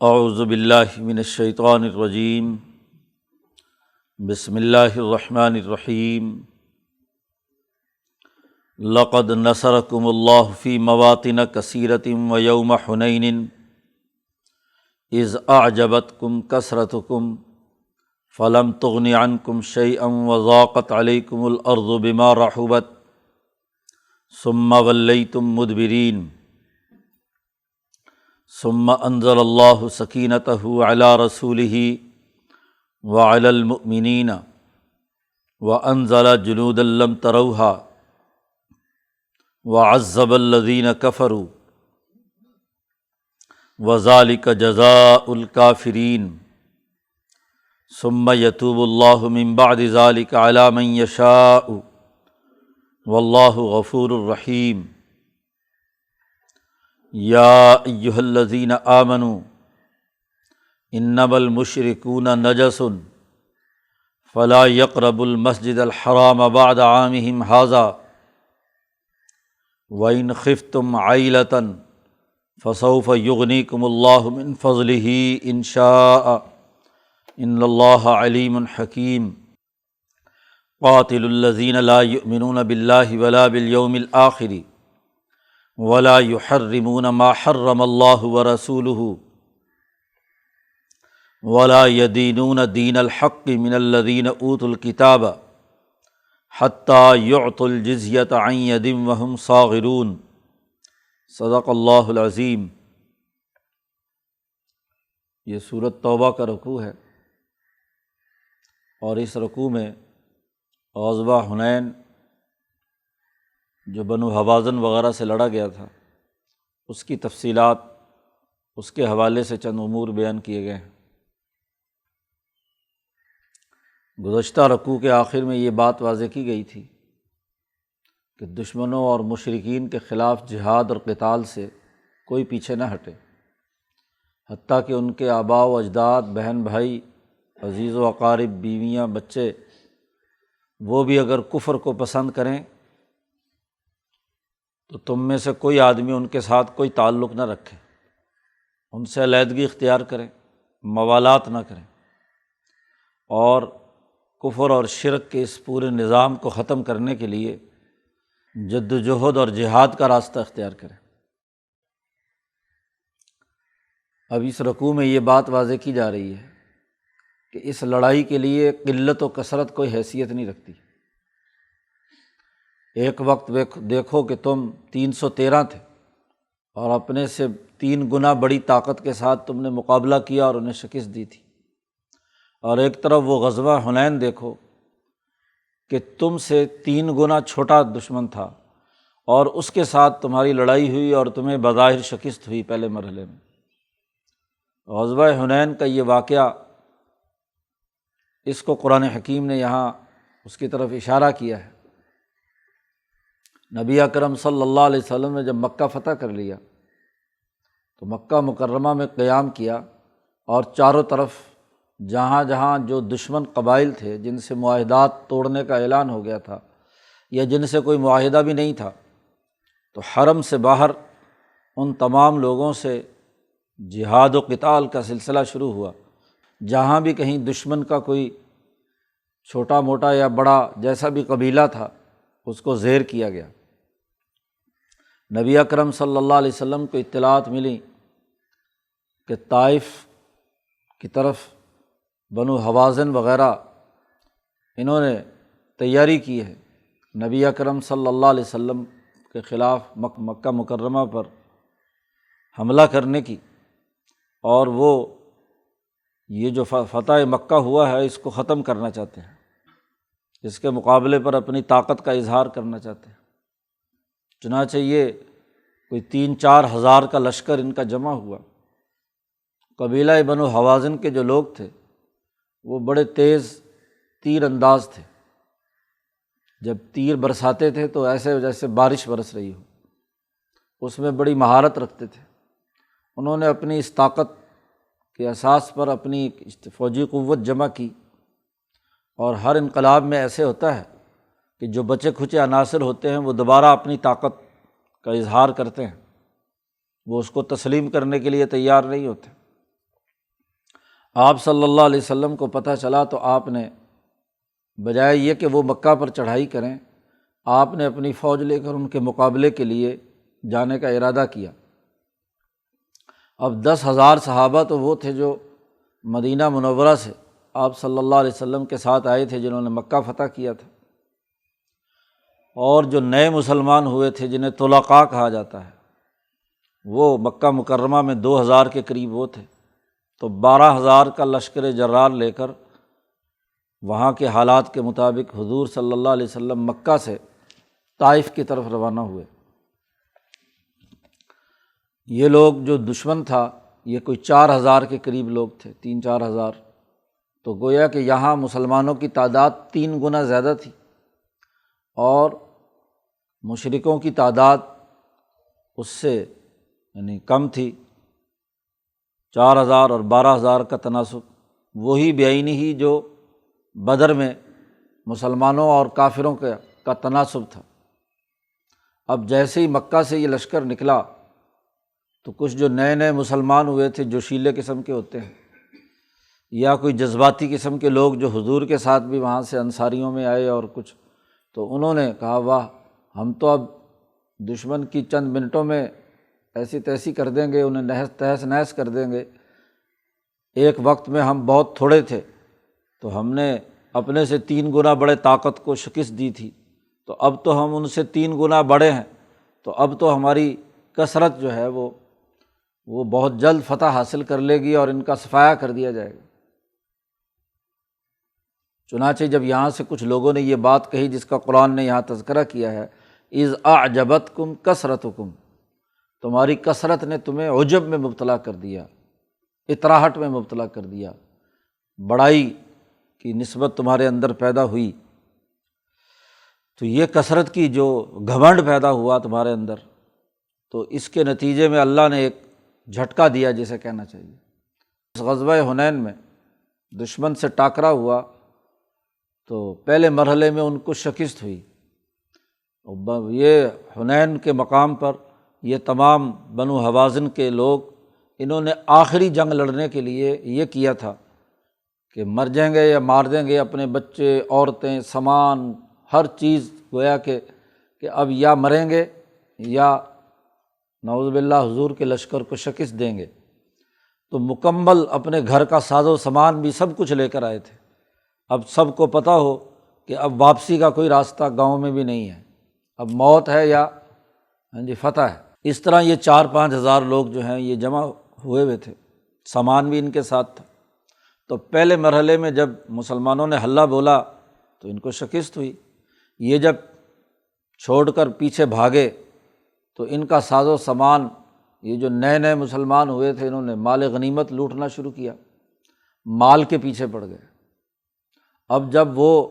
اعوذ باللہ من الشیطان الرجیم بسم اللہ الرحمن الرحیم لقد نصرکم اللہ فی مواطن کثیرۃ ویوم حنین اذ اعجبتکم کثرتکم فلم تغن عنکم شیئا وضاقت علیکم الارض بما رحبت ثم ولیتم مدبرین ثم انزل اللہ سکینتہ علی رسولہ وعلی المؤمنین وانزل جنودا لم تروہا وعذب الذین کفروا وذلک جزاء الکافرین ثم یتوب اللہ من بعد ذلک علی من یشاء واللہ غفور رحیم یا ایہا الذین آمنوا انما المشرکون نجس فلا یقربوا المسجد الحرام بعد عامہم ھذا وإن خفتم عیلۃ فسوف یغنیکم اللہ من فضلہ ان شاء ان اللہ علیم حکیم قاتلوا الذین لا یؤمنون باللہ ولا بالیوم الآخر ولا یحرمون ما حرم اللہ ورسولہ ولا یدینون دین الحق من الذین اوتوا الکتاب حتی یعطوا الجزیۃ عن ید وہم صاغرون صدق اللہ العظیم۔ یہ سورۃ توبہ کا رکوع ہے اور اس رکوع میں غزوہ حنین جو بنو ہوازن وغیرہ سے لڑا گیا تھا اس کی تفصیلات، اس کے حوالے سے چند امور بیان کیے گئے ہیں۔ گزشتہ رکوع کے آخر میں یہ بات واضح کی گئی تھی کہ دشمنوں اور مشرکین کے خلاف جہاد اور قتال سے کوئی پیچھے نہ ہٹے، حتیٰ کہ ان کے آباء و اجداد، بہن بھائی، عزیز و اقارب، بیویاں، بچے، وہ بھی اگر کفر کو پسند کریں تو تم میں سے کوئی آدمی ان کے ساتھ کوئی تعلق نہ رکھے، ان سے علیحدگی اختیار کریں، موالات نہ کریں، اور کفر اور شرک کے اس پورے نظام کو ختم کرنے کے لیے جد و جہد اور جہاد کا راستہ اختیار کریں۔ اب اس رکوع میں یہ بات واضح کی جا رہی ہے کہ اس لڑائی کے لیے قلت و کثرت کوئی حیثیت نہیں رکھتی۔ ایک وقت دیکھو کہ تم 313 تھے اور اپنے سے 3 گنا بڑی طاقت کے ساتھ تم نے مقابلہ کیا اور انہیں شکست دی تھی، اور ایک طرف وہ غزوہ حنین دیکھو کہ تم سے 3 گنا چھوٹا دشمن تھا اور اس کے ساتھ تمہاری لڑائی ہوئی اور تمہیں بظاہر شکست ہوئی پہلے مرحلے میں۔ غزوہ حنین کا یہ واقعہ، اس کو قرآن حکیم نے یہاں اس کی طرف اشارہ کیا ہے۔ نبی اکرم صلی اللہ علیہ وسلم نے جب مکہ فتح کر لیا تو مکہ مکرمہ میں قیام کیا، اور چاروں طرف جہاں جہاں جو دشمن قبائل تھے جن سے معاہدات توڑنے کا اعلان ہو گیا تھا یا جن سے کوئی معاہدہ بھی نہیں تھا، تو حرم سے باہر ان تمام لوگوں سے جہاد و قتال کا سلسلہ شروع ہوا۔ جہاں بھی کہیں دشمن کا کوئی چھوٹا موٹا یا بڑا جیسا بھی قبیلہ تھا اس کو زیر کیا گیا۔ نبی اکرم صلی اللہ علیہ وسلم کو اطلاعات ملی کہ طائف کی طرف بنو ہوازن وغیرہ انہوں نے تیاری کی ہے نبی اکرم صلی اللہ علیہ وسلم کے خلاف مکہ مکرمہ پر حملہ کرنے کی، اور وہ یہ جو فتح مکہ ہوا ہے اس کو ختم کرنا چاہتے ہیں، اس کے مقابلے پر اپنی طاقت کا اظہار کرنا چاہتے ہیں۔ چنانچہ یہ کوئی 3-4 ہزار کا لشکر ان کا جمع ہوا۔ قبیلہ بنو ہوازن کے جو لوگ تھے وہ بڑے تیز تیر انداز تھے، جب تیر برساتے تھے تو ایسے جیسے بارش برس رہی ہو، اس میں بڑی مہارت رکھتے تھے۔ انہوں نے اپنی اس طاقت کے اساس پر اپنی فوجی قوت جمع کی، اور ہر انقلاب میں ایسے ہوتا ہے کہ جو بچے کھچے عناصر ہوتے ہیں وہ دوبارہ اپنی طاقت کا اظہار کرتے ہیں، وہ اس کو تسلیم کرنے کے لیے تیار نہیں ہوتے۔ آپ صلی اللہ علیہ وسلم کو پتہ چلا تو آپ نے بجائے یہ کہ وہ مکہ پر چڑھائی کریں، آپ نے اپنی فوج لے کر ان کے مقابلے کے لیے جانے کا ارادہ کیا۔ اب 10,000 صحابہ تو وہ تھے جو مدینہ منورہ سے آپ صلی اللہ علیہ وسلم کے ساتھ آئے تھے، جنہوں نے مکہ فتح کیا تھا، اور جو نئے مسلمان ہوئے تھے جنہیں طلقاء کہا جاتا ہے، وہ مکہ مکرمہ میں 2,000 کے قریب وہ تھے۔ تو 12,000 کا لشکر جرار لے کر وہاں کے حالات کے مطابق حضور صلی اللہ علیہ وسلم مکہ سے طائف کی طرف روانہ ہوئے۔ یہ لوگ جو دشمن تھا یہ کوئی 4,000 کے قریب لوگ تھے، 3-4 ہزار، تو گویا کہ یہاں مسلمانوں کی تعداد 3 گنا زیادہ تھی اور مشرکوں کی تعداد اس سے یعنی کم تھی۔ 4,000 اور 12,000 کا تناسب وہی بعینی ہی جو بدر میں مسلمانوں اور کافروں کا تناسب تھا۔ اب جیسے ہی مکہ سے یہ لشکر نکلا تو کچھ جو نئے نئے مسلمان ہوئے تھے، جوشیلے قسم کے ہوتے ہیں یا کوئی جذباتی قسم کے لوگ جو حضور کے ساتھ بھی وہاں سے انصاریوں میں آئے اور کچھ، تو انہوں نے کہا واہ، ہم تو اب دشمن کی چند منٹوں میں ایسی تیسی کر دیں گے، انہیں تہس نہس کر دیں گے۔ ایک وقت میں ہم بہت تھوڑے تھے تو ہم نے اپنے سے 3 گنا بڑے طاقت کو شکست دی تھی، تو اب تو ہم ان سے 3 گنا بڑے ہیں، تو اب تو ہماری کثرت جو ہے وہ بہت جلد فتح حاصل کر لے گی اور ان کا صفایا کر دیا جائے گا۔ چنانچہ جب یہاں سے کچھ لوگوں نے یہ بات کہی جس کا قرآن نے یہاں تذکرہ کیا ہے، اذ اعجبتکم کثرتکم، تمہاری کثرت نے تمہیں عجب میں مبتلا کر دیا، اطراحٹ میں مبتلا کر دیا، بڑائی کی نسبت تمہارے اندر پیدا ہوئی، تو یہ کثرت کی جو گھمنڈ پیدا ہوا تمہارے اندر، تو اس کے نتیجے میں اللہ نے ایک جھٹکا دیا جسے کہنا چاہیے۔ اس غزوہ حنین میں دشمن سے ٹاکرا ہوا تو پہلے مرحلے میں ان کو شکست ہوئی۔ یہ حنین کے مقام پر یہ تمام بنو حوازن کے لوگ، انہوں نے آخری جنگ لڑنے کے لیے یہ کیا تھا کہ مر جائیں گے یا مار دیں گے اپنے بچے، عورتیں، سامان، ہر چیز، گویا کہ اب یا مریں گے یا نعوذ باللہ حضور کے لشکر کو شکست دیں گے۔ تو مکمل اپنے گھر کا ساز و سامان بھی سب کچھ لے کر آئے تھے۔ اب سب کو پتہ ہو کہ اب واپسی کا کوئی راستہ گاؤں میں بھی نہیں ہے، اب موت ہے یا فتح ہے۔ اس طرح یہ 4-5 ہزار لوگ جو ہیں یہ جمع ہوئے تھے، سامان بھی ان کے ساتھ تھا۔ تو پہلے مرحلے میں جب مسلمانوں نے حلہ بولا تو ان کو شکست ہوئی۔ یہ جب چھوڑ کر پیچھے بھاگے تو ان کا ساز و سامان، یہ جو نئے نئے مسلمان ہوئے تھے، انہوں نے مال غنیمت لوٹنا شروع کیا، مال کے پیچھے پڑ گئے۔ اب جب وہ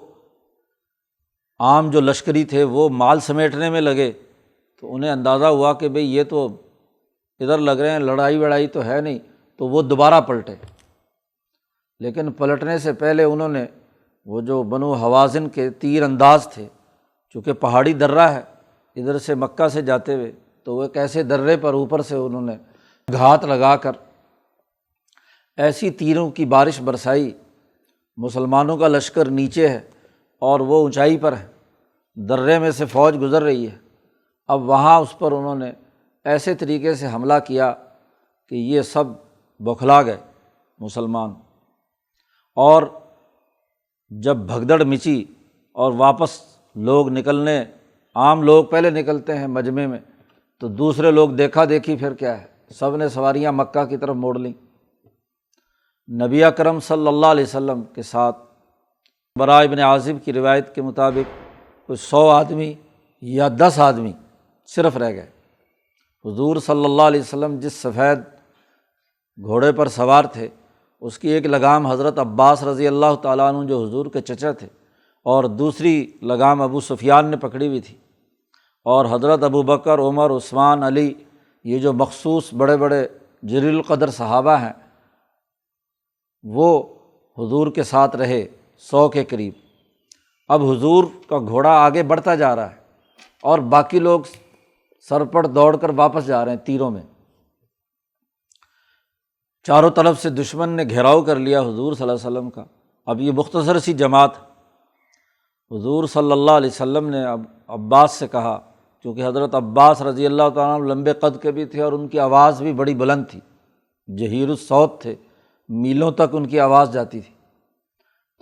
عام جو لشکری تھے وہ مال سمیٹنے میں لگے تو انہیں اندازہ ہوا کہ بھئی یہ تو ادھر لگ رہے ہیں، لڑائی وڑائی تو ہے نہیں، تو وہ دوبارہ پلٹے۔ لیکن پلٹنے سے پہلے انہوں نے وہ جو بنو حوازن کے تیر انداز تھے، چونکہ پہاڑی درہ ہے ادھر سے مکہ سے جاتے ہوئے، تو وہ ایک ایسے درے پر اوپر سے انہوں نے گھات لگا کر ایسی تیروں کی بارش برسائی، مسلمانوں کا لشکر نیچے ہے اور وہ اونچائی پر ہے، درے میں سے فوج گزر رہی ہے۔ اب وہاں اس پر انہوں نے ایسے طریقے سے حملہ کیا کہ یہ سب بوکھلا گئے مسلمان، اور جب بھگدڑ مچی اور واپس لوگ نکلنے، عام لوگ پہلے نکلتے ہیں مجمع میں، تو دوسرے لوگ دیکھا دیکھی پھر کیا ہے، سب نے سواریاں مکہ کی طرف موڑ لیں۔ نبی اکرم صلی اللہ علیہ وسلم کے ساتھ براء ابن عازب کی روایت کے مطابق کوئی 100 آدمی یا 10 آدمی صرف رہ گئے۔ حضور صلی اللہ علیہ وسلم جس سفید گھوڑے پر سوار تھے اس کی ایک لگام حضرت عباس رضی اللہ تعالیٰ عنہ جو حضور کے چچا تھے، اور دوسری لگام ابو سفیان نے پکڑی ہوئی تھی، اور حضرت ابو بکر، عمر، عثمان، علی، یہ جو مخصوص بڑے بڑے جلیل القدر صحابہ ہیں، وہ حضور کے ساتھ رہے 100 کے قریب۔ اب حضور کا گھوڑا آگے بڑھتا جا رہا ہے اور باقی لوگ سر پڑ دوڑ کر واپس جا رہے ہیں تیروں میں۔ چاروں طرف سے دشمن نے گھیراؤ کر لیا حضور صلی اللہ علیہ وسلم کا۔ اب یہ مختصر سی جماعت، حضور صلی اللہ علیہ وسلم نے اب عباس سے کہا، کیونکہ حضرت عباس رضی اللہ تعالیٰ عنہ لمبے قد کے بھی تھے اور ان کی آواز بھی بڑی بلند تھی، جہیر الصوت تھے، میلوں تک ان کی آواز جاتی تھی۔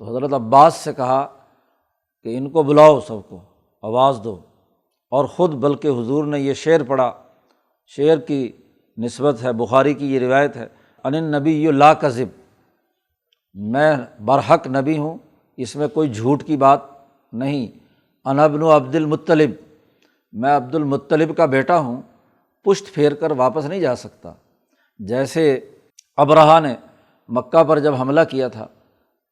تو حضرت عباس سے کہا کہ ان کو بلاؤ، سب کو آواز دو، اور خود بلکہ حضور نے یہ شعر پڑھا، شعر کی نسبت ہے، بخاری کی یہ روایت ہے، ان النبی لا کذب، میں برحق نبی ہوں، اس میں کوئی جھوٹ کی بات نہیں، انا ابن عبد المطلب، میں عبد المطلب کا بیٹا ہوں، پشت پھیر کر واپس نہیں جا سکتا۔ جیسے ابرہہ نے مکہ پر جب حملہ کیا تھا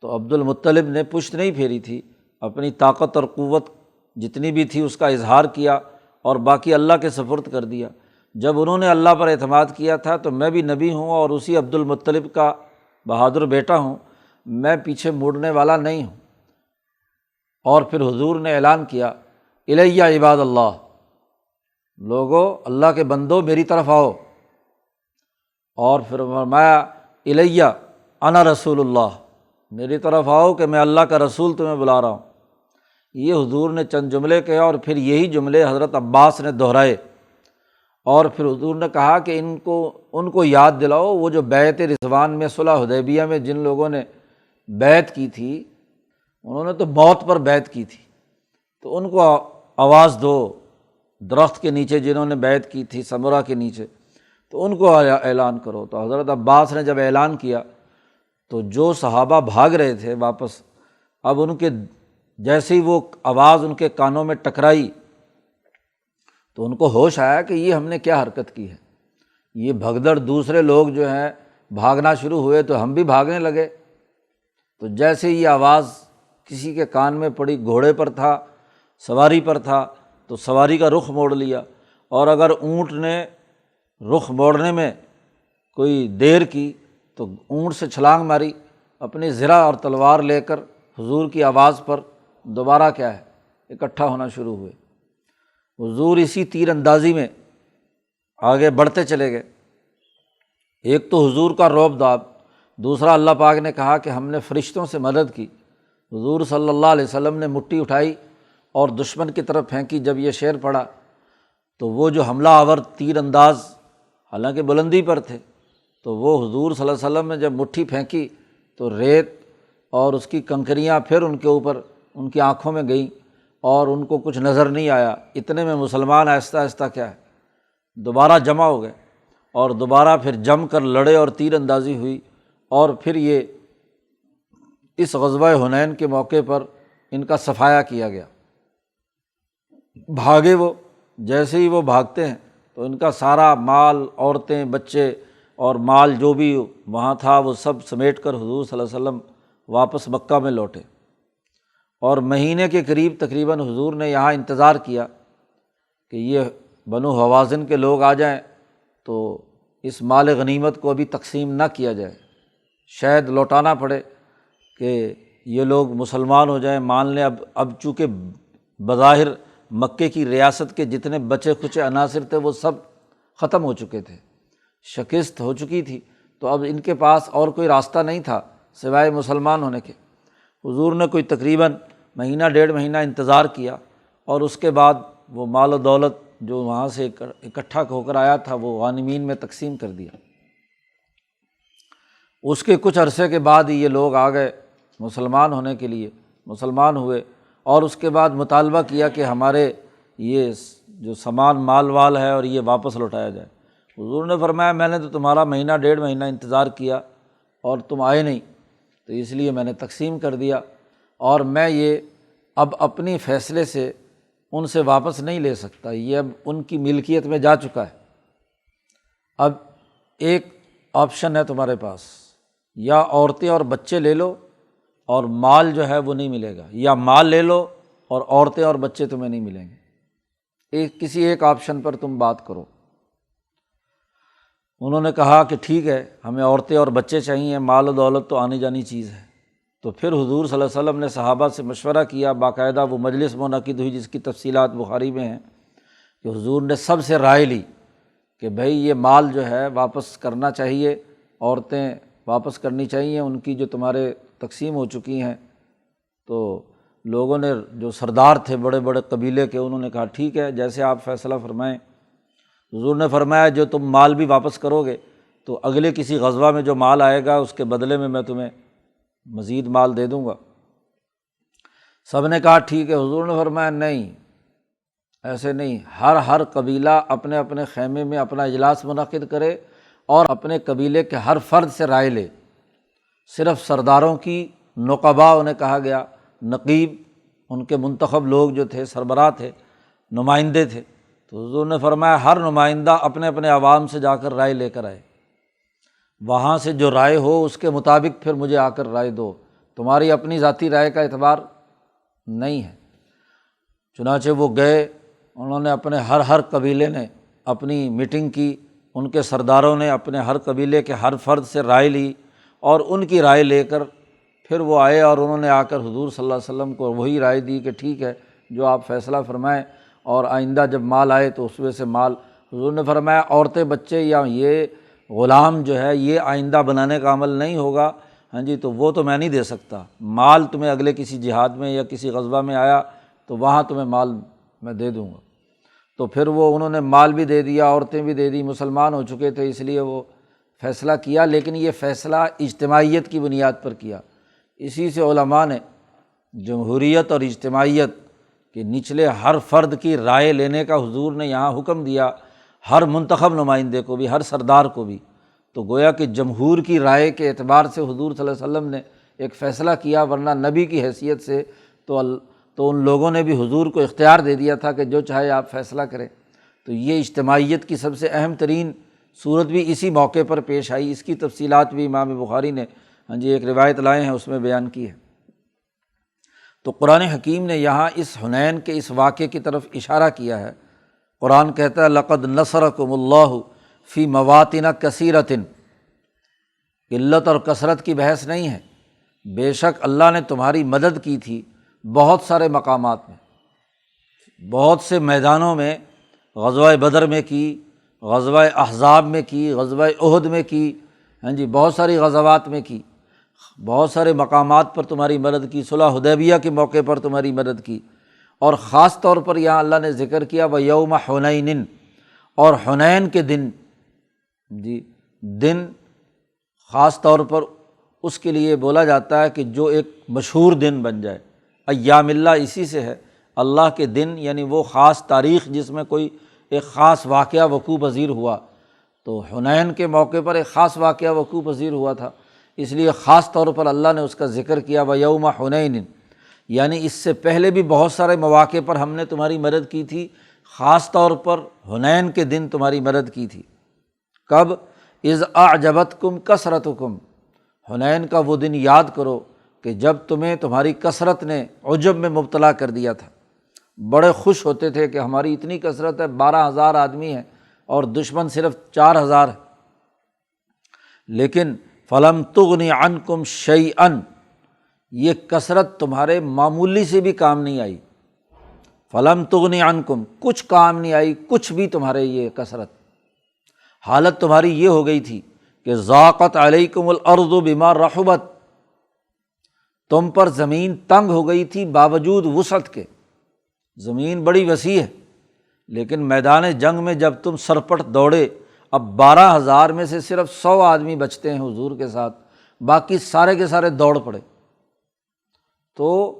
تو عبد المطلب نے پشت نہیں پھیری تھی، اپنی طاقت اور قوت جتنی بھی تھی اس کا اظہار کیا اور باقی اللہ کے سپرد کر دیا۔ جب انہوں نے اللہ پر اعتماد کیا تھا تو میں بھی نبی ہوں اور اسی عبد المطلب کا بہادر بیٹا ہوں، میں پیچھے مڑنے والا نہیں ہوں۔ اور پھر حضور نے اعلان کیا، الیہ عباد اللہ، لوگو اللہ کے بندو میری طرف آؤ، اور پھر فرمایا الیہ انا رسول اللہ، میری طرف آؤ کہ میں اللہ کا رسول تمہیں بلا رہا ہوں۔ یہ حضور نے چند جملے کہے اور پھر یہی جملے حضرت عباس نے دہرائے، اور پھر حضور نے کہا کہ ان کو یاد دلاؤ وہ جو بیعت رضوان میں صلح حدیبیہ میں جن لوگوں نے بیعت کی تھی، انہوں نے تو موت پر بیعت کی تھی، تو ان کو آواز دو، درخت کے نیچے جنہوں نے بیعت کی تھی سمرہ کے نیچے، تو ان کو اعلان کرو۔ تو حضرت عباس نے جب اعلان کیا تو جو صحابہ بھاگ رہے تھے واپس، اب ان کے جیسے ہی وہ آواز ان کے کانوں میں ٹکرائی تو ان کو ہوش آیا کہ یہ ہم نے کیا حرکت کی ہے، یہ بھگدڑ دوسرے لوگ جو ہیں بھاگنا شروع ہوئے تو ہم بھی بھاگنے لگے۔ تو جیسے یہ آواز کسی کے کان میں پڑی، گھوڑے پر تھا، سواری پر تھا، تو سواری کا رخ موڑ لیا، اور اگر اونٹ نے رخ موڑنے میں کوئی دیر کی تو اونٹ سے چھلانگ ماری، اپنی زرہ اور تلوار لے کر حضور کی آواز پر دوبارہ کیا ہے اکٹھا ہونا شروع ہوئے۔ حضور اسی تیر اندازی میں آگے بڑھتے چلے گئے۔ ایک تو حضور کا رعب داب، دوسرا اللہ پاک نے کہا کہ ہم نے فرشتوں سے مدد کی۔ حضور صلی اللہ علیہ وسلم نے مٹھی اٹھائی اور دشمن کی طرف پھینکی۔ جب یہ شعر پڑھا تو وہ جو حملہ آور تیر انداز حالانکہ بلندی پر تھے، تو وہ حضور صلی اللہ علیہ وسلم نے جب مٹھی پھینکی تو ریت اور اس کی کنکریاں پھر ان کے اوپر ان کی آنکھوں میں گئیں اور ان کو کچھ نظر نہیں آیا۔ اتنے میں مسلمان آہستہ آہستہ کیا ہے دوبارہ جمع ہو گئے، اور دوبارہ پھر جم کر لڑے اور تیر اندازی ہوئی، اور پھر یہ اس غزوہ حنین کے موقع پر ان کا صفایا کیا گیا۔ بھاگے وہ، جیسے ہی وہ بھاگتے ہیں تو ان کا سارا مال، عورتیں، بچے اور مال جو بھی وہاں تھا وہ سب سمیٹ کر حضور صلی اللہ علیہ وسلم واپس مکہ میں لوٹے۔ اور مہینے کے قریب تقریباً حضور نے یہاں انتظار کیا کہ یہ بنو حوازن کے لوگ آ جائیں تو اس مال غنیمت کو ابھی تقسیم نہ کیا جائے، شاید لوٹانا پڑے کہ یہ لوگ مسلمان ہو جائیں، مان لیں اب چونکہ بظاہر مکے کی ریاست کے جتنے بچے کھچے عناصر تھے وہ سب ختم ہو چکے تھے، شکست ہو چکی تھی، تو اب ان کے پاس اور کوئی راستہ نہیں تھا سوائے مسلمان ہونے کے۔ حضور نے کوئی تقریباً مہینہ ڈیڑھ مہینہ انتظار کیا، اور اس کے بعد وہ مال و دولت جو وہاں سے اکٹھا ہو کر آیا تھا وہ غانمین میں تقسیم کر دیا۔ اس کے کچھ عرصے کے بعد یہ لوگ آ گئے مسلمان ہونے کے لیے، مسلمان ہوئے، اور اس کے بعد مطالبہ کیا کہ ہمارے یہ جو سامان مال وال ہے اور یہ واپس لوٹایا جائے۔ حضور نے فرمایا میں نے تو تمہارا مہینہ ڈیڑھ مہینہ انتظار کیا اور تم آئے نہیں، تو اس لیے میں نے تقسیم کر دیا، اور میں یہ اب اپنی فیصلے سے ان سے واپس نہیں لے سکتا، یہ اب ان کی ملکیت میں جا چکا ہے۔ اب ایک آپشن ہے تمہارے پاس، یا عورتیں اور بچے لے لو اور مال جو ہے وہ نہیں ملے گا، یا مال لے لو اور عورتیں اور بچے تمہیں نہیں ملیں گے، کسی ایک آپشن پر تم بات کرو۔ انہوں نے کہا کہ ٹھیک ہے، ہمیں عورتیں اور بچے چاہیے، مال و دولت تو آنی جانی چیز ہے۔ تو پھر حضور صلی اللہ علیہ وسلم نے صحابہ سے مشورہ کیا، باقاعدہ وہ مجلس منعقد ہوئی جس کی تفصیلات بخاری میں ہیں، کہ حضور نے سب سے رائے لی کہ بھئی یہ مال جو ہے واپس کرنا چاہیے، عورتیں واپس کرنی چاہیے ان کی جو تمہارے تقسیم ہو چکی ہیں۔ تو لوگوں نے، جو سردار تھے بڑے بڑے قبیلے کے، انہوں نے کہا ٹھیک ہے جیسے آپ فیصلہ فرمائیں۔ حضور نے فرمایا جو تم مال بھی واپس کرو گے تو اگلے کسی غزوہ میں جو مال آئے گا اس کے بدلے میں تمہیں مزید مال دے دوں گا۔ سب نے کہا ٹھیک ہے۔ حضور نے فرمایا نہیں، ایسے نہیں، ہر قبیلہ اپنے اپنے خیمے میں اپنا اجلاس منعقد کرے اور اپنے قبیلے کے ہر فرد سے رائے لے۔ صرف سرداروں کی نقبا انہیں کہا گیا، نقیب ان کے منتخب لوگ جو تھے، سربراہ تھے، نمائندے تھے۔ تو حضور نے فرمایا ہر نمائندہ اپنے اپنے عوام سے جا کر رائے لے کر آئے، وہاں سے جو رائے ہو اس کے مطابق پھر مجھے آ کر رائے دو، تمہاری اپنی ذاتی رائے کا اعتبار نہیں ہے۔ چنانچہ وہ گئے، انہوں نے اپنے ہر قبیلے نے اپنی میٹنگ کی، ان کے سرداروں نے اپنے ہر قبیلے کے ہر فرد سے رائے لی اور ان کی رائے لے کر پھر وہ آئے اور انہوں نے آ کر حضور صلی اللہ علیہ وسلم کو وہی رائے دی کہ ٹھیک ہے جو آپ فیصلہ فرمائیں، اور آئندہ جب مال آئے تو اس میں سے مال۔ حضور نے فرمایا عورتیں، بچے یا یہ غلام جو ہے یہ آئندہ بنانے کا عمل نہیں ہوگا، ہاں جی، تو وہ تو میں نہیں دے سکتا، مال تمہیں اگلے کسی جہاد میں یا کسی غزوہ میں آیا تو وہاں تمہیں مال میں دے دوں گا۔ تو پھر وہ انہوں نے مال بھی دے دیا، عورتیں بھی دے دی، مسلمان ہو چکے تھے اس لیے وہ فیصلہ کیا، لیکن یہ فیصلہ اجتماعیت کی بنیاد پر کیا۔ اسی سے علماء نے جمہوریت اور اجتماعیت کہ نچلے ہر فرد کی رائے لینے کا حضور نے یہاں حکم دیا، ہر منتخب نمائندے کو بھی، ہر سردار کو بھی۔ تو گویا کہ جمہور کی رائے کے اعتبار سے حضور صلی اللہ علیہ وسلم نے ایک فیصلہ کیا، ورنہ نبی کی حیثیت سے تو ان لوگوں نے بھی حضور کو اختیار دے دیا تھا کہ جو چاہے آپ فیصلہ کریں۔ تو یہ اجتماعیت کی سب سے اہم ترین صورت بھی اسی موقع پر پیش آئی۔ اس کی تفصیلات بھی امام بخاری نے ایک روایت لائے ہیں اس میں بیان کی ہے۔ تو قرآن حکیم نے یہاں اس حنین کے اس واقعے کی طرف اشارہ کیا ہے۔ قرآن کہتا ہے لقد نصرکم اللہ فی مواطن کثیرۃ، قلت اور کثرت کی بحث نہیں ہے، بے شک اللہ نے تمہاری مدد کی تھی بہت سارے مقامات میں، بہت سے میدانوں میں، غزوہ بدر میں کی، غزوہ احزاب میں کی، غزوہ احد میں کی، بہت ساری غزوات میں کی، بہت سارے مقامات پر تمہاری مدد کی، صلح حدیبیہ کے موقع پر تمہاری مدد کی، اور خاص طور پر یہاں اللہ نے ذکر کیا وَيَوْمَ حُنَيْنٍ، اور حنین کے دن، دن خاص طور پر اس کے لیے بولا جاتا ہے کہ جو ایک مشہور دن بن جائے۔ ایام اللہ اسی سے ہے، اللہ کے دن، یعنی وہ خاص تاریخ جس میں کوئی ایک خاص واقعہ وقوع پذیر ہوا۔ تو حنین کے موقع پر ایک خاص واقعہ وقوع پذیر ہوا تھا، اس لیے خاص طور پر اللہ نے اس کا ذکر کیا وَيَوْمَ حُنَيْنٍ، یعنی اس سے پہلے بھی بہت سارے مواقع پر ہم نے تمہاری مدد کی تھی، خاص طور پر حنین کے دن تمہاری مدد کی تھی۔ کب؟ اذ اعجبتکم کثرتکم، حنین کا وہ دن یاد کرو کہ جب تمہیں تمہاری کثرت نے عجب میں مبتلا کر دیا تھا، بڑے خوش ہوتے تھے کہ ہماری اتنی کثرت ہے، 12,000 آدمی ہیں اور دشمن صرف 4,000 ہے، لیکن فلم تغنی عنکم شیئا، یہ کثرت تمہارے معمولی سے بھی کام نہیں آئی، فلم تغنی عنکم، کچھ کام نہیں آئی، کچھ بھی تمہارے یہ کثرت، حالت تمہاری یہ ہو گئی تھی کہ ضاقت علیکم الارض بما رحبت، تم پر زمین تنگ ہو گئی تھی باوجود وسعت کے، زمین بڑی وسیع ہے، لیکن میدان جنگ میں جب تم سرپٹ دوڑے، اب 12,000 میں سے صرف 100 آدمی بچتے ہیں حضور کے ساتھ، باقی سارے کے سارے دوڑ پڑے۔ تو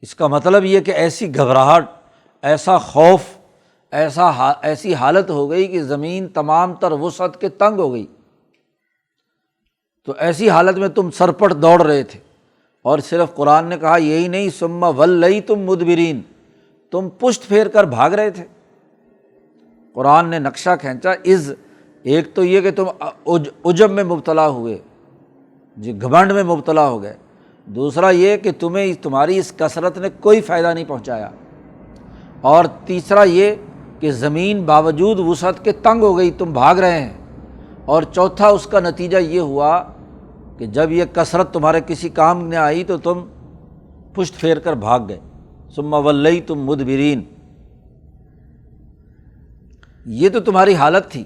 اس کا مطلب یہ کہ ایسی گھبراہٹ، ایسا خوف، ایسی حالت ہو گئی کہ زمین تمام تر وسعت کے تنگ ہو گئی۔ تو ایسی حالت میں تم سرپٹ دوڑ رہے تھے، اور صرف قرآن نے کہا یہی نہیں، ثم ولیتم مدبرین، تم پشت پھیر کر بھاگ رہے تھے۔ قرآن نے نقشہ کھینچا، ایک تو یہ کہ تم عجب میں مبتلا ہوئے، گھمنڈ میں مبتلا ہو گئے، دوسرا یہ کہ تمہیں تمہاری اس کثرت نے کوئی فائدہ نہیں پہنچایا، اور تیسرا یہ کہ زمین باوجود وسعت کے تنگ ہو گئی، تم بھاگ رہے ہیں، اور چوتھا اس کا نتیجہ یہ ہوا کہ جب یہ کثرت تمہارے کسی کام نہ آئی تو تم پشت پھیر کر بھاگ گئے، ثم ولیتم مدبرین، یہ تو تمہاری حالت تھی۔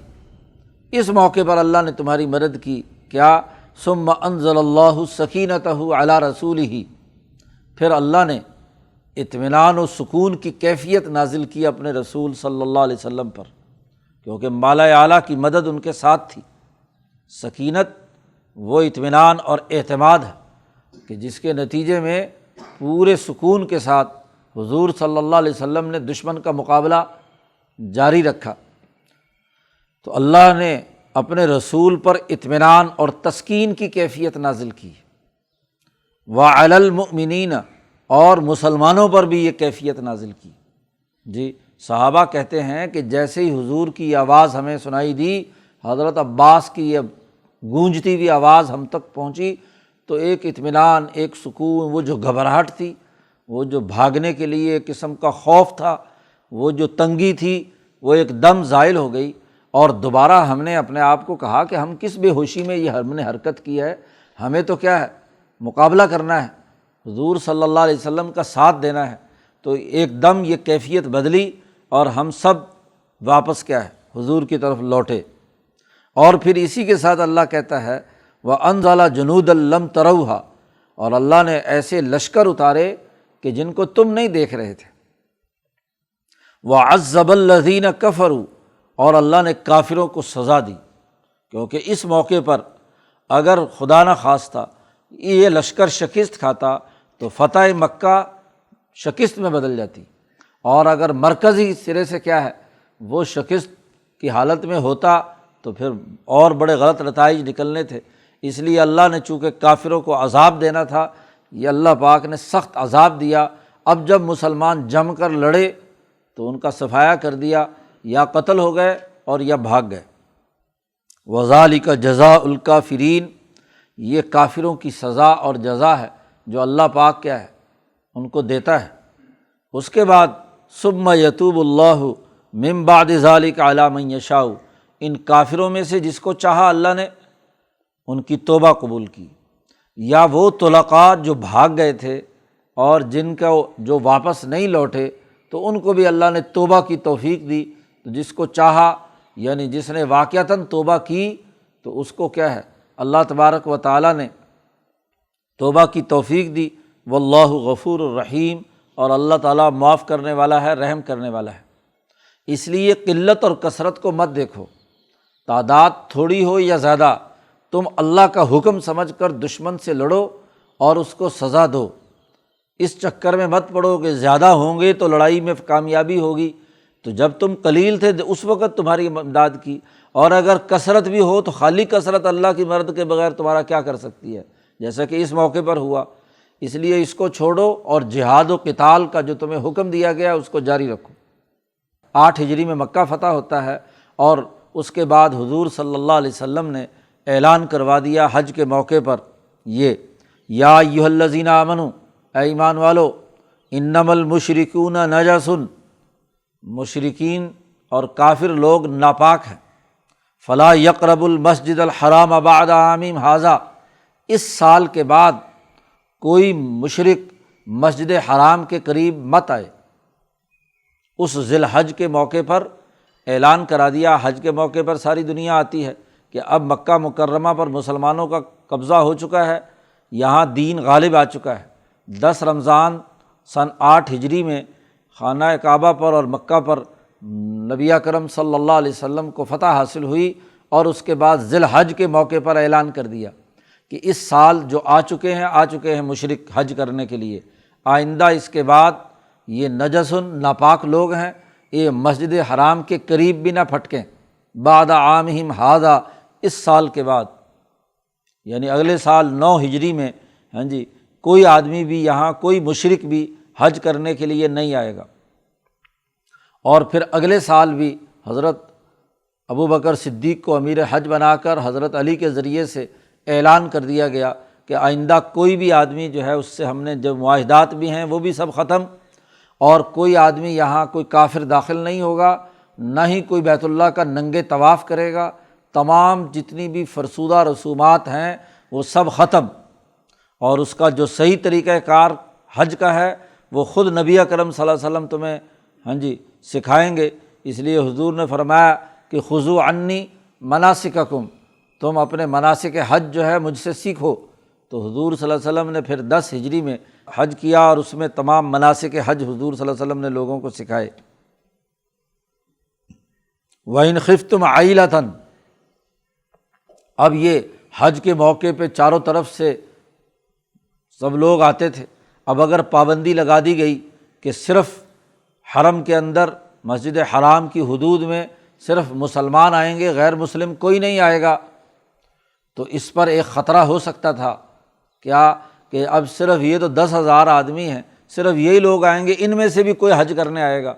اس موقع پر اللہ نے تمہاری مدد کی، کیا ثم انزل اللہ سکینتہ علی رسولہ، پھر اللہ نے اطمینان و سکون کی کیفیت نازل کی اپنے رسول صلی اللہ علیہ وسلم پر، کیونکہ مالا اعلیٰ کی مدد ان کے ساتھ تھی۔ سکینت وہ اطمینان اور اعتماد ہے کہ جس کے نتیجے میں پورے سکون کے ساتھ حضور صلی اللہ علیہ وسلم نے دشمن کا مقابلہ جاری رکھا۔ تو اللہ نے اپنے رسول پر اطمینان اور تسکین کی کیفیت نازل کی، وعلی المؤمنین، اور مسلمانوں پر بھی یہ کیفیت نازل کی۔ جی صحابہ کہتے ہیں کہ جیسے ہی حضور کی آواز ہمیں سنائی دی، حضرت عباس کی یہ گونجتی ہوئی آواز ہم تک پہنچی تو ایک اطمینان، ایک سکون، وہ جو گھبراہٹ تھی، وہ جو بھاگنے کے لیے ایک قسم کا خوف تھا، وہ جو تنگی تھی، وہ ایک دم زائل ہو گئی، اور دوبارہ ہم نے اپنے آپ کو کہا کہ ہم کس بے ہوشی میں یہ ہم نے حرکت کی ہے، ہمیں تو کیا ہے، مقابلہ کرنا ہے، حضور صلی اللہ علیہ وسلم کا ساتھ دینا ہے۔ تو ایک دم یہ کیفیت بدلی اور ہم سب واپس کیا ہے، حضور کی طرف لوٹے۔ اور پھر اسی کے ساتھ اللہ کہتا ہے وَأَنزَلَ جُنُودًا لَّمْ تَرَوْهَا، اور اللہ نے ایسے لشکر اتارے کہ جن کو تم نہیں دیکھ رہے تھے۔ وَعَذَّبَ الَّذِينَ كَفَرُوا، اور اللہ نے کافروں کو سزا دی، کیونکہ اس موقع پر اگر خدا نہ خواستہ یہ لشکر شکست کھاتا تو فتح مکہ شکست میں بدل جاتی، اور اگر مرکزی سرے سے کیا ہے وہ شکست کی حالت میں ہوتا تو پھر اور بڑے غلط نتائج نکلنے تھے۔ اس لیے اللہ نے چونکہ کافروں کو عذاب دینا تھا، یہ اللہ پاک نے سخت عذاب دیا۔ اب جب مسلمان جم کر لڑے تو ان کا صفایا کر دیا، یا قتل ہو گئے اور یا بھاگ گئے۔ وَذَلِكَ جَزَاءُ الْكَافِرِينَ، یہ کافروں کی سزا اور جزا ہے جو اللہ پاک کیا ہے ان کو دیتا ہے۔ اس کے بعد ثُمَّ يَتُوبُ اللَّهُ مِن بَعْدِ ذَلِكَ عَلَىٰ مَن يَشَاءُ، ان کافروں میں سے جس کو چاہا اللہ نے ان کی توبہ قبول کی، یا وہ طلقاء جو بھاگ گئے تھے اور جن کا جو واپس نہیں لوٹے تو ان کو بھی اللہ نے توبہ کی توفیق دی۔ تو جس کو چاہا، یعنی جس نے واقعتاً توبہ کی تو اس کو کیا ہے اللہ تبارک و تعالیٰ نے توبہ کی توفیق دی۔ واللہ غفور الرحیم، اور اللہ تعالیٰ معاف کرنے والا ہے، رحم کرنے والا ہے۔ اس لیے قلت اور کثرت کو مت دیکھو، تعداد تھوڑی ہو یا زیادہ، تم اللہ کا حکم سمجھ کر دشمن سے لڑو اور اس کو سزا دو۔ اس چکر میں مت پڑو کہ زیادہ ہوں گے تو لڑائی میں کامیابی ہوگی، تو جب تم قلیل تھے اس وقت تمہاری امداد کی، اور اگر کثرت بھی ہو تو خالی کثرت اللہ کی مدد کے بغیر تمہارا کیا کر سکتی ہے، جیسا کہ اس موقع پر ہوا۔ اس لیے اس کو چھوڑو اور جہاد و قتال کا جو تمہیں حکم دیا گیا اس کو جاری رکھو۔ 8 ہجری میں مکہ فتح ہوتا ہے، اور اس کے بعد حضور صلی اللہ علیہ وسلم نے اعلان کروا دیا حج کے موقع پر، یہ یا ایھا الذین آمنوا، اے ایمان والو، انما المشرکون نجس، مشرکین اور کافر لوگ ناپاک ہیں، فلا یقربوا المسجد الحرام بعد عامہم ھذا، اس سال کے بعد کوئی مشرک مسجد حرام کے قریب مت آئے۔ اس ذی الحج کے موقع پر اعلان کرا دیا۔ حج کے موقع پر ساری دنیا آتی ہے کہ اب مکہ مکرمہ پر مسلمانوں کا قبضہ ہو چکا ہے، یہاں دین غالب آ چکا ہے۔ 10 رمضان سن 8 ہجری میں خانہ کعبہ پر اور مکہ پر نبی اکرم صلی اللہ علیہ وسلم کو فتح حاصل ہوئی، اور اس کے بعد ذی الحج کے موقع پر اعلان کر دیا کہ اس سال جو آ چکے ہیں مشرک حج کرنے کے لیے، آئندہ اس کے بعد یہ نجسن ناپاک لوگ ہیں، یہ مسجد حرام کے قریب بھی نہ پھٹکیں، بعد عامہم ھذا، اس سال کے بعد، یعنی اگلے سال 9 ہجری میں کوئی آدمی بھی یہاں، کوئی مشرک بھی حج کرنے کے لیے نہیں آئے گا۔ اور پھر اگلے سال بھی حضرت ابو بکر صدیق کو امیر حج بنا کر حضرت علی کے ذریعے سے اعلان کر دیا گیا کہ آئندہ کوئی بھی آدمی جو ہے اس سے ہم نے جو معاہدات بھی ہیں وہ بھی سب ختم، اور کوئی آدمی یہاں کوئی کافر داخل نہیں ہوگا، نہ ہی کوئی بیت اللہ کا ننگے طواف کرے گا، تمام جتنی بھی فرسودہ رسومات ہیں وہ سب ختم، اور اس کا جو صحیح طریقہ کار حج کا ہے وہ خود نبی اکرم صلی اللہ علیہ وسلم تمہیں سکھائیں گے۔ اس لیے حضور نے فرمایا کہ خذوا عنی مناسککم، تم اپنے مناسک حج جو ہے مجھ سے سیکھو۔ تو حضور صلی اللہ علیہ وسلم نے پھر 10 ہجری میں حج کیا اور اس میں تمام مناسک حج حضور صلی اللہ علیہ وسلم نے لوگوں کو سکھائے۔ وَإِنْ خِفْتُمْ عَائِلَةً، اب یہ حج کے موقع پہ چاروں طرف سے سب لوگ آتے تھے، اب اگر پابندی لگا دی گئی کہ صرف حرم کے اندر مسجد حرام کی حدود میں صرف مسلمان آئیں گے، غیر مسلم کوئی نہیں آئے گا، تو اس پر ایک خطرہ ہو سکتا تھا کیا کہ اب صرف یہ تو 10,000 آدمی ہیں، صرف یہی لوگ آئیں گے، ان میں سے بھی کوئی حج کرنے آئے گا،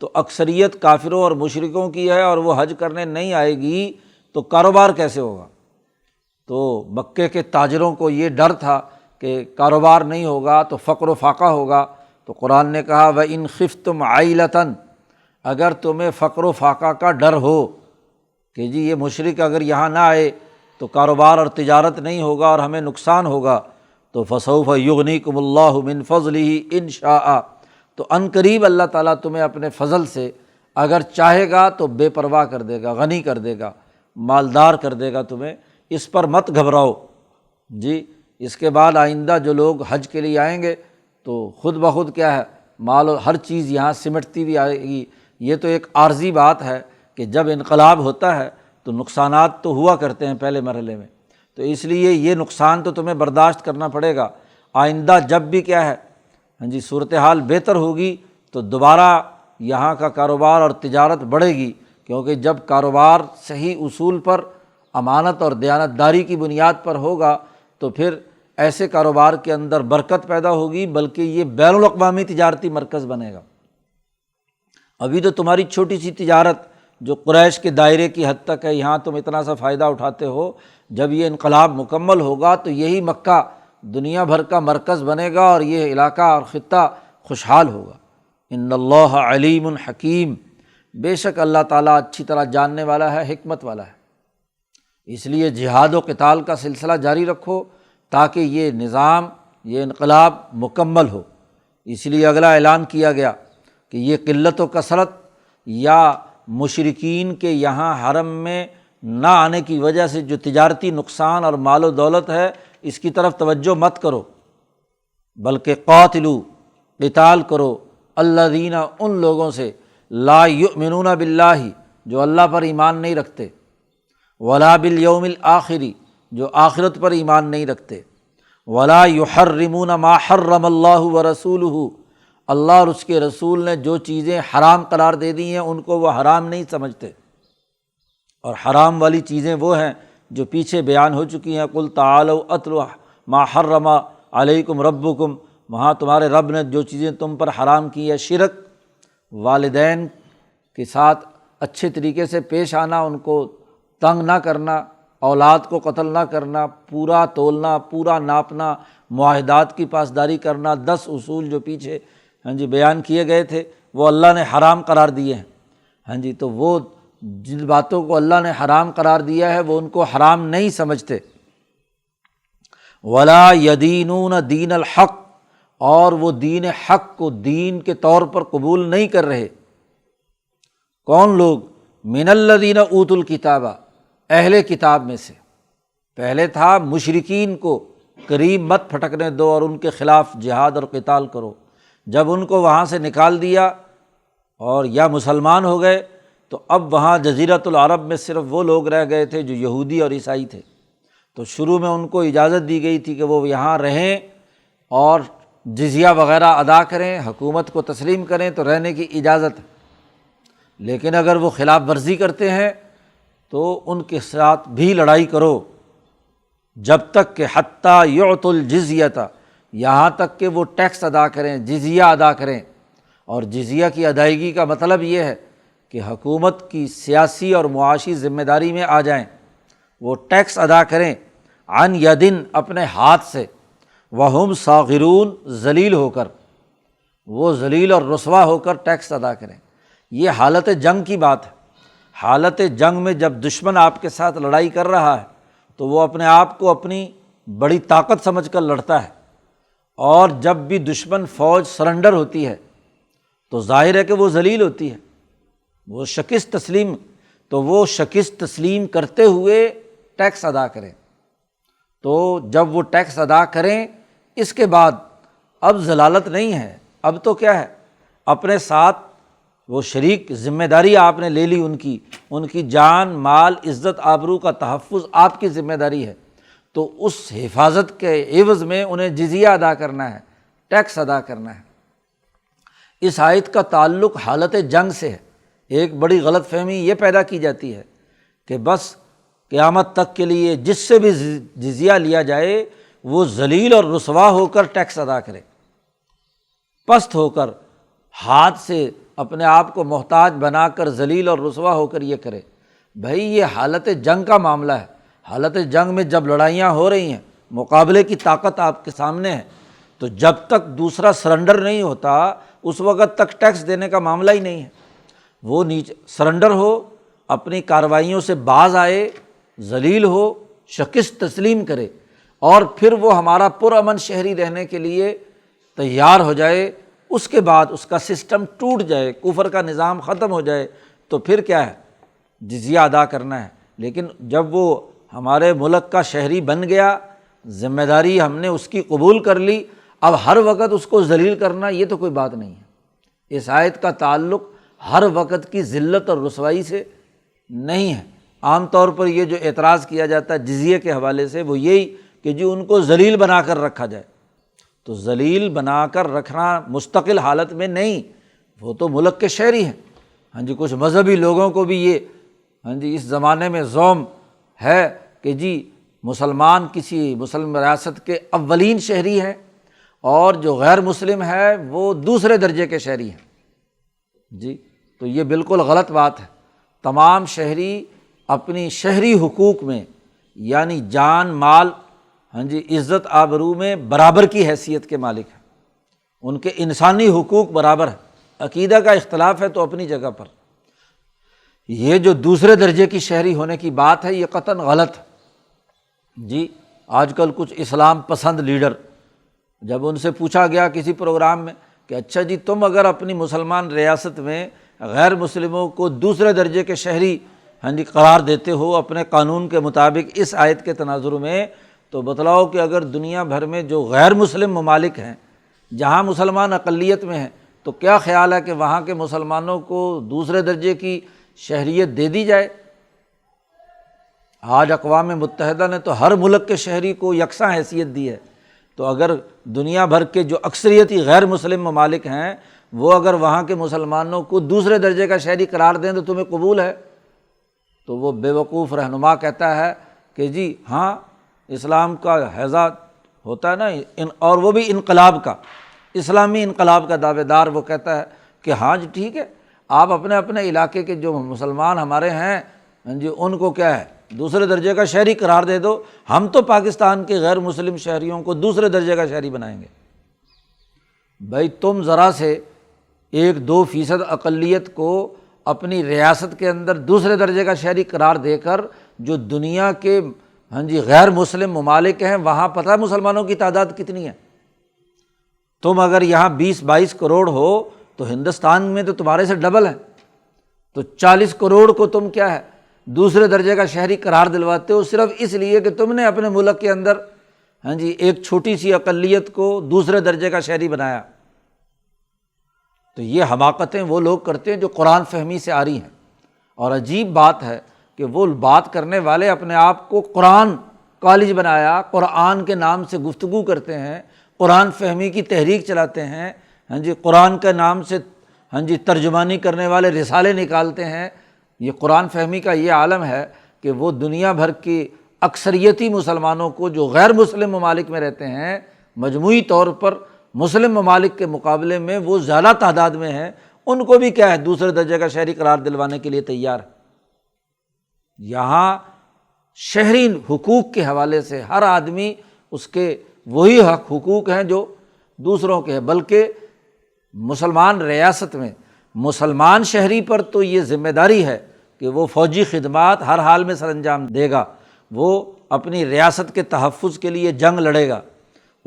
تو اکثریت کافروں اور مشرکوں کی ہے اور وہ حج کرنے نہیں آئے گی تو کاروبار کیسے ہوگا؟ تو مکے کے تاجروں کو یہ ڈر تھا کہ کاروبار نہیں ہوگا تو فقر و فاقہ ہوگا، تو قرآن نے کہا وَإِنْ خِفْتُمْ عَائِلَةً، اگر تمہیں فقر و فاقہ کا ڈر ہو کہ جی یہ مشرک اگر یہاں نہ آئے تو کاروبار اور تجارت نہیں ہوگا اور ہمیں نقصان ہوگا، تو فَسَوْفَ يُغْنِيكُمُ اللَّهُ مِنْ فَضْلِهِ إِنْ شَاءَ، تو عن قریب اللہ تعالیٰ تمہیں اپنے فضل سے اگر چاہے گا تو بے پرواہ کر دے گا، غنی کر دے گا، مالدار کر دے گا تمہیں، اس پر مت گھبراؤ۔ جی اس کے بعد آئندہ جو لوگ حج کے لیے آئیں گے تو خود بخود کیا ہے، مال و ہر چیز یہاں سمٹتی بھی آئے گی۔ یہ تو ایک عارضی بات ہے کہ جب انقلاب ہوتا ہے تو نقصانات تو ہوا کرتے ہیں پہلے مرحلے میں، تو اس لیے یہ نقصان تو تمہیں برداشت کرنا پڑے گا۔ آئندہ جب بھی کیا ہے جی صورتحال بہتر ہوگی تو دوبارہ یہاں کا کاروبار اور تجارت بڑھے گی، کیونکہ جب کاروبار صحیح اصول پر امانت اور دیانتداری کی بنیاد پر ہوگا تو پھر ایسے کاروبار کے اندر برکت پیدا ہوگی، بلکہ یہ بین الاقوامی تجارتی مرکز بنے گا۔ ابھی تو تمہاری چھوٹی سی تجارت جو قریش کے دائرے کی حد تک ہے، یہاں تم اتنا سا فائدہ اٹھاتے ہو، جب یہ انقلاب مکمل ہوگا تو یہی مکہ دنیا بھر کا مرکز بنے گا اور یہ علاقہ اور خطہ خوشحال ہوگا۔ ان اللہ علیم حکیم، بے شک اللہ تعالیٰ اچھی طرح جاننے والا ہے، حکمت والا ہے۔ اس لیے جہاد و قتال کا سلسلہ جاری رکھو تاکہ یہ نظام، یہ انقلاب مکمل ہو۔ اس لیے اگلا اعلان کیا گیا کہ یہ قلت و کثرت یا مشرکین کے یہاں حرم میں نہ آنے کی وجہ سے جو تجارتی نقصان اور مال و دولت ہے، اس کی طرف توجہ مت کرو، بلکہ قاتلو، قتال کرو الذین، ان لوگوں سے لا یؤمنون باللہ، جو اللہ پر ایمان نہیں رکھتے، ولا بالیوم الآخر، جو آخرت پر ایمان نہیں رکھتے، ولا یحرمون ما حرم اللہ ورسولہ، اللہ اور اس کے رسول نے جو چیزیں حرام قرار دے دی ہیں ان کو وہ حرام نہیں سمجھتے، اور حرام والی چیزیں وہ ہیں جو پیچھے بیان ہو چکی ہیں، قل تعالوا اتل ما حرم علیکم ربکم، وہاں تمہارے رب نے جو چیزیں تم پر حرام کی ہے، شرک، والدین کے ساتھ اچھے طریقے سے پیش آنا، ان کو تنگ نہ کرنا، اولاد کو قتل نہ کرنا، پورا تولنا، پورا ناپنا، معاہدات کی پاسداری کرنا، 10 اصول جو پیچھے بیان کیے گئے تھے وہ اللہ نے حرام قرار دیے ہیں۔ تو وہ جن باتوں کو اللہ نے حرام قرار دیا ہے وہ ان کو حرام نہیں سمجھتے۔ ولا یدینون دین الحق، اور وہ دین حق کو دین کے طور پر قبول نہیں کر رہے۔ کون لوگ؟ من الذین اوتوا الکتاب، اہل کتاب میں سے۔ پہلے تھا مشرکین کو قریب مت پھٹکنے دو اور ان کے خلاف جہاد اور قتال کرو، جب ان کو وہاں سے نکال دیا اور یا مسلمان ہو گئے تو اب وہاں جزیرۃ العرب میں صرف وہ لوگ رہ گئے تھے جو یہودی اور عیسائی تھے، تو شروع میں ان کو اجازت دی گئی تھی کہ وہ یہاں رہیں اور جزیہ وغیرہ ادا کریں، حکومت کو تسلیم کریں تو رہنے کی اجازت ہے، لیکن اگر وہ خلاف ورزی کرتے ہیں تو ان کے ساتھ بھی لڑائی کرو، جب تک کہ حتیٰ یعطوا الجزیۃ، یہاں تک کہ وہ ٹیکس ادا کریں، جزیہ ادا کریں۔ اور جزیہ کی ادائیگی کا مطلب یہ ہے کہ حکومت کی سیاسی اور معاشی ذمہ داری میں آ جائیں، وہ ٹیکس ادا کریں، عن یدن، اپنے ہاتھ سے، وہم صاغرون، ذلیل ہو کر، وہ ذلیل اور رسوا ہو کر ٹیکس ادا کریں۔ یہ حالت جنگ کی بات ہے۔ حالت جنگ میں جب دشمن آپ کے ساتھ لڑائی کر رہا ہے تو وہ اپنے آپ کو اپنی بڑی طاقت سمجھ کر لڑتا ہے، اور جب بھی دشمن فوج سرنڈر ہوتی ہے تو ظاہر ہے کہ وہ ذلیل ہوتی ہے، وہ شکست تسلیم، تو وہ شکست تسلیم کرتے ہوئے ٹیکس ادا کریں۔ تو جب وہ ٹیکس ادا کریں اس کے بعد اب ضلالت نہیں ہے، اب تو کیا ہے، اپنے ساتھ وہ شریک ذمہ داری آپ نے لے لی، ان کی جان مال عزت آبرو کا تحفظ آپ کی ذمہ داری ہے، تو اس حفاظت کے عوض میں انہیں جزیہ ادا کرنا ہے، ٹیکس ادا کرنا ہے۔ اس آیت کا تعلق حالت جنگ سے ہے۔ ایک بڑی غلط فہمی یہ پیدا کی جاتی ہے کہ بس قیامت تک کے لیے جس سے بھی جزیہ لیا جائے وہ ذلیل اور رسوا ہو کر ٹیکس ادا کرے، پست ہو کر، ہاتھ سے اپنے آپ کو محتاج بنا کر ذلیل اور رسوا ہو کر یہ کرے۔ بھائی یہ حالت جنگ کا معاملہ ہے، حالت جنگ میں جب لڑائیاں ہو رہی ہیں، مقابلے کی طاقت آپ کے سامنے ہے، تو جب تک دوسرا سرنڈر نہیں ہوتا اس وقت تک ٹیکس دینے کا معاملہ ہی نہیں ہے۔ وہ نیچے سرنڈر ہو، اپنی کارروائیوں سے باز آئے، ذلیل ہو، شکست تسلیم کرے، اور پھر وہ ہمارا پرامن شہری رہنے کے لیے تیار ہو جائے، اس کے بعد اس کا سسٹم ٹوٹ جائے، کفر کا نظام ختم ہو جائے، تو پھر کیا ہے، جزیہ ادا کرنا ہے۔ لیکن جب وہ ہمارے ملک کا شہری بن گیا، ذمہ داری ہم نے اس کی قبول کر لی، اب ہر وقت اس کو ذلیل کرنا یہ تو کوئی بات نہیں ہے۔ اس آیت کا تعلق ہر وقت کی ذلت اور رسوائی سے نہیں ہے۔ عام طور پر یہ جو اعتراض کیا جاتا ہے جزیے کے حوالے سے وہ یہی کہ جی ان کو ذلیل بنا کر رکھا جائے، تو ذلیل بنا کر رکھنا مستقل حالت میں نہیں، وہ تو ملک کے شہری ہیں۔ ہاں جی، کچھ مذہبی لوگوں کو بھی یہ اس زمانے میں زوم ہے کہ جی مسلمان کسی مسلم ریاست کے اولین شہری ہیں اور جو غیر مسلم ہے وہ دوسرے درجے کے شہری ہیں۔ جی تو یہ بالکل غلط بات ہے۔ تمام شہری اپنی شہری حقوق میں یعنی جان مال عزت آبرو میں برابر کی حیثیت کے مالک ہیں، ان کے انسانی حقوق برابر ہیں۔ عقیدہ کا اختلاف ہے تو اپنی جگہ پر، یہ جو دوسرے درجے کی شہری ہونے کی بات ہے یہ قطعاً غلط ہے۔ جی آج کل کچھ اسلام پسند لیڈر، جب ان سے پوچھا گیا کسی پروگرام میں کہ اچھا جی تم اگر اپنی مسلمان ریاست میں غیر مسلموں کو دوسرے درجے کے شہری قرار دیتے ہو اپنے قانون کے مطابق اس آیت کے تناظر میں، تو بتلاؤ کہ اگر دنیا بھر میں جو غیر مسلم ممالک ہیں جہاں مسلمان اقلیت میں ہیں، تو کیا خیال ہے کہ وہاں کے مسلمانوں کو دوسرے درجے کی شہریت دے دی جائے؟ آج اقوام متحدہ نے تو ہر ملک کے شہری کو یکساں حیثیت دی ہے، تو اگر دنیا بھر کے جو اکثریتی غیر مسلم ممالک ہیں وہ اگر وہاں کے مسلمانوں کو دوسرے درجے کا شہری قرار دیں تو تمہیں قبول ہے؟ تو وہ بیوقوف رہنما کہتا ہے کہ جی ہاں اسلام کا ہیضہ ہوتا ہے نا، اور وہ بھی انقلاب کا، اسلامی انقلاب کا دعوے دار، وہ کہتا ہے کہ ہاں جی ٹھیک ہے، آپ اپنے اپنے علاقے کے جو مسلمان ہمارے ہیں ان کو کیا ہے دوسرے درجے کا شہری قرار دے دو، ہم تو پاکستان کے غیر مسلم شہریوں کو دوسرے درجے کا شہری بنائیں گے۔ بھائی تم ذرا سے 1-2% اقلیت کو اپنی ریاست کے اندر دوسرے درجے کا شہری قرار دے کر جو دنیا کے غیر مسلم ممالک ہیں وہاں پتہ ہے مسلمانوں کی تعداد کتنی ہے؟ تم اگر یہاں 20-22 کروڑ ہو تو ہندوستان میں تو تمہارے سے ڈبل ہے، تو 40 کروڑ کو تم کیا ہے دوسرے درجے کا شہری قرار دلواتے ہو صرف اس لیے کہ تم نے اپنے ملک کے اندر ایک چھوٹی سی اقلیت کو دوسرے درجے کا شہری بنایا۔ تو یہ حماقتیں وہ لوگ کرتے ہیں جو قرآن فہمی سے آ رہی ہیں، اور عجیب بات ہے کہ وہ بات کرنے والے اپنے آپ کو قرآن کالج بنایا، قرآن کے نام سے گفتگو کرتے ہیں، قرآن فہمی کی تحریک چلاتے ہیں، قرآن کے نام سے ترجمانی کرنے والے رسالے نکالتے ہیں۔ یہ قرآن فہمی کا یہ عالم ہے کہ وہ دنیا بھر کی اکثریتی مسلمانوں کو جو غیر مسلم ممالک میں رہتے ہیں مجموعی طور پر مسلم ممالک کے مقابلے میں وہ زیادہ تعداد میں ہیں، ان کو بھی کیا ہے دوسرے درجے کا شہری قرار دلوانے کے لیے تیار ہے۔ یہاں شہری حقوق کے حوالے سے ہر آدمی اس کے وہی حقوق ہیں جو دوسروں کے ہیں، بلکہ مسلمان ریاست میں مسلمان شہری پر تو یہ ذمہ داری ہے کہ وہ فوجی خدمات ہر حال میں سر انجام دے گا، وہ اپنی ریاست کے تحفظ کے لیے جنگ لڑے گا،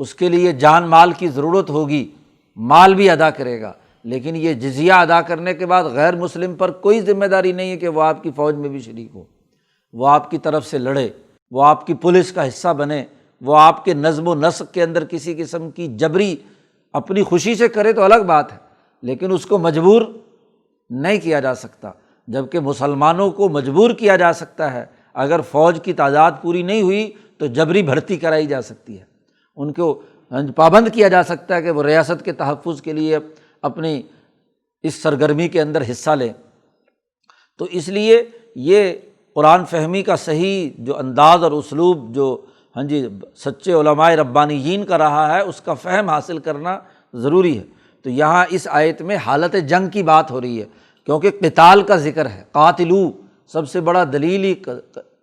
اس کے لیے جان مال کی ضرورت ہوگی، مال بھی ادا کرے گا، لیکن یہ جزیہ ادا کرنے کے بعد غیر مسلم پر کوئی ذمہ داری نہیں ہے کہ وہ آپ کی فوج میں بھی شریک ہو، وہ آپ کی طرف سے لڑے۔ وہ آپ کی پولیس کا حصہ بنے، وہ آپ کے نظم و نسق کے اندر کسی قسم کی جبری اپنی خوشی سے کرے تو الگ بات ہے، لیکن اس کو مجبور نہیں کیا جا سکتا، جبکہ مسلمانوں کو مجبور کیا جا سکتا ہے۔ اگر فوج کی تعداد پوری نہیں ہوئی تو جبری بھرتی کرائی جا سکتی ہے، ان کو پابند کیا جا سکتا ہے کہ وہ ریاست کے تحفظ کے لیے اپنی اس سرگرمی کے اندر حصہ لیں۔ تو اس لیے یہ قرآن فہمی کا صحیح جو انداز اور اسلوب جو سچے علماء ربانیین کا رہا ہے، اس کا فہم حاصل کرنا ضروری ہے۔ تو یہاں اس آیت میں حالت جنگ کی بات ہو رہی ہے، کیونکہ قتال کا ذکر ہے، قاتلو، سب سے بڑا دلیلی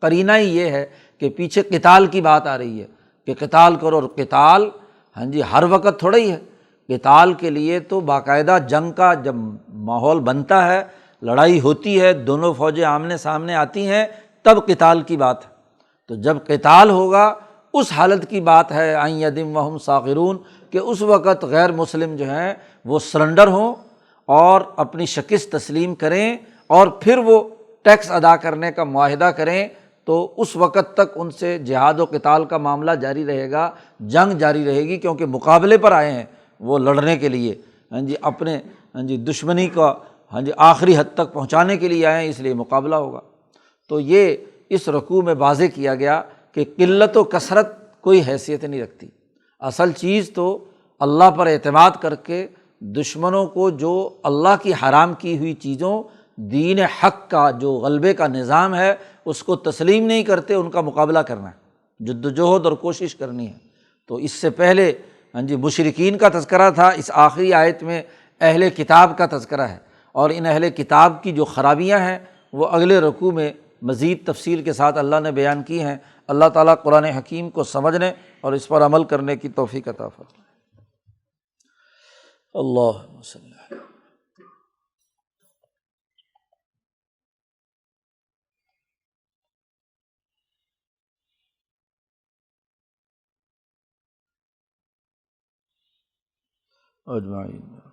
قرینہ ہی یہ ہے کہ پیچھے قتال کی بات آ رہی ہے کہ قتال کرو، اور قتال ہر وقت تھوڑا ہی ہے، قتال کے لیے تو باقاعدہ جنگ کا جب ماحول بنتا ہے، لڑائی ہوتی ہے، دونوں فوجیں آمنے سامنے آتی ہیں، تب قتال کی بات ہے۔ تو جب قتال ہوگا اس حالت کی بات ہے ان یدم وہم صاغرون، کہ اس وقت غیر مسلم جو ہیں وہ سرنڈر ہوں اور اپنی شکست تسلیم کریں، اور پھر وہ ٹیکس ادا کرنے کا معاہدہ کریں، تو اس وقت تک ان سے جہاد و قتال کا معاملہ جاری رہے گا، جنگ جاری رہے گی، کیونکہ مقابلے پر آئے ہیں وہ لڑنے کے لیے، اپنے دشمنی کا آخری حد تک پہنچانے کے لیے آئے ہیں، اس لیے مقابلہ ہوگا۔ تو یہ اس رکوع میں واضح کیا گیا کہ قلت و کثرت کوئی حیثیت نہیں رکھتی، اصل چیز تو اللہ پر اعتماد کر کے دشمنوں کو جو اللہ کی حرام کی ہوئی چیزوں، دین حق کا جو غلبے کا نظام ہے، اس کو تسلیم نہیں کرتے، ان کا مقابلہ کرنا ہے، جد و جہد اور کوشش کرنی ہے۔ تو اس سے پہلے مشرکین کا تذکرہ تھا، اس آخری آیت میں اہل کتاب کا تذکرہ ہے، اور ان اہل کتاب کی جو خرابیاں ہیں وہ اگلے رکوع میں مزید تفصیل کے ساتھ اللہ نے بیان کی ہیں۔ اللہ تعالیٰ قرآن حکیم کو سمجھنے اور اس پر عمل کرنے کی توفیق عطا فرمائے۔ اللہم صلی اللہ علیہ اجمعین۔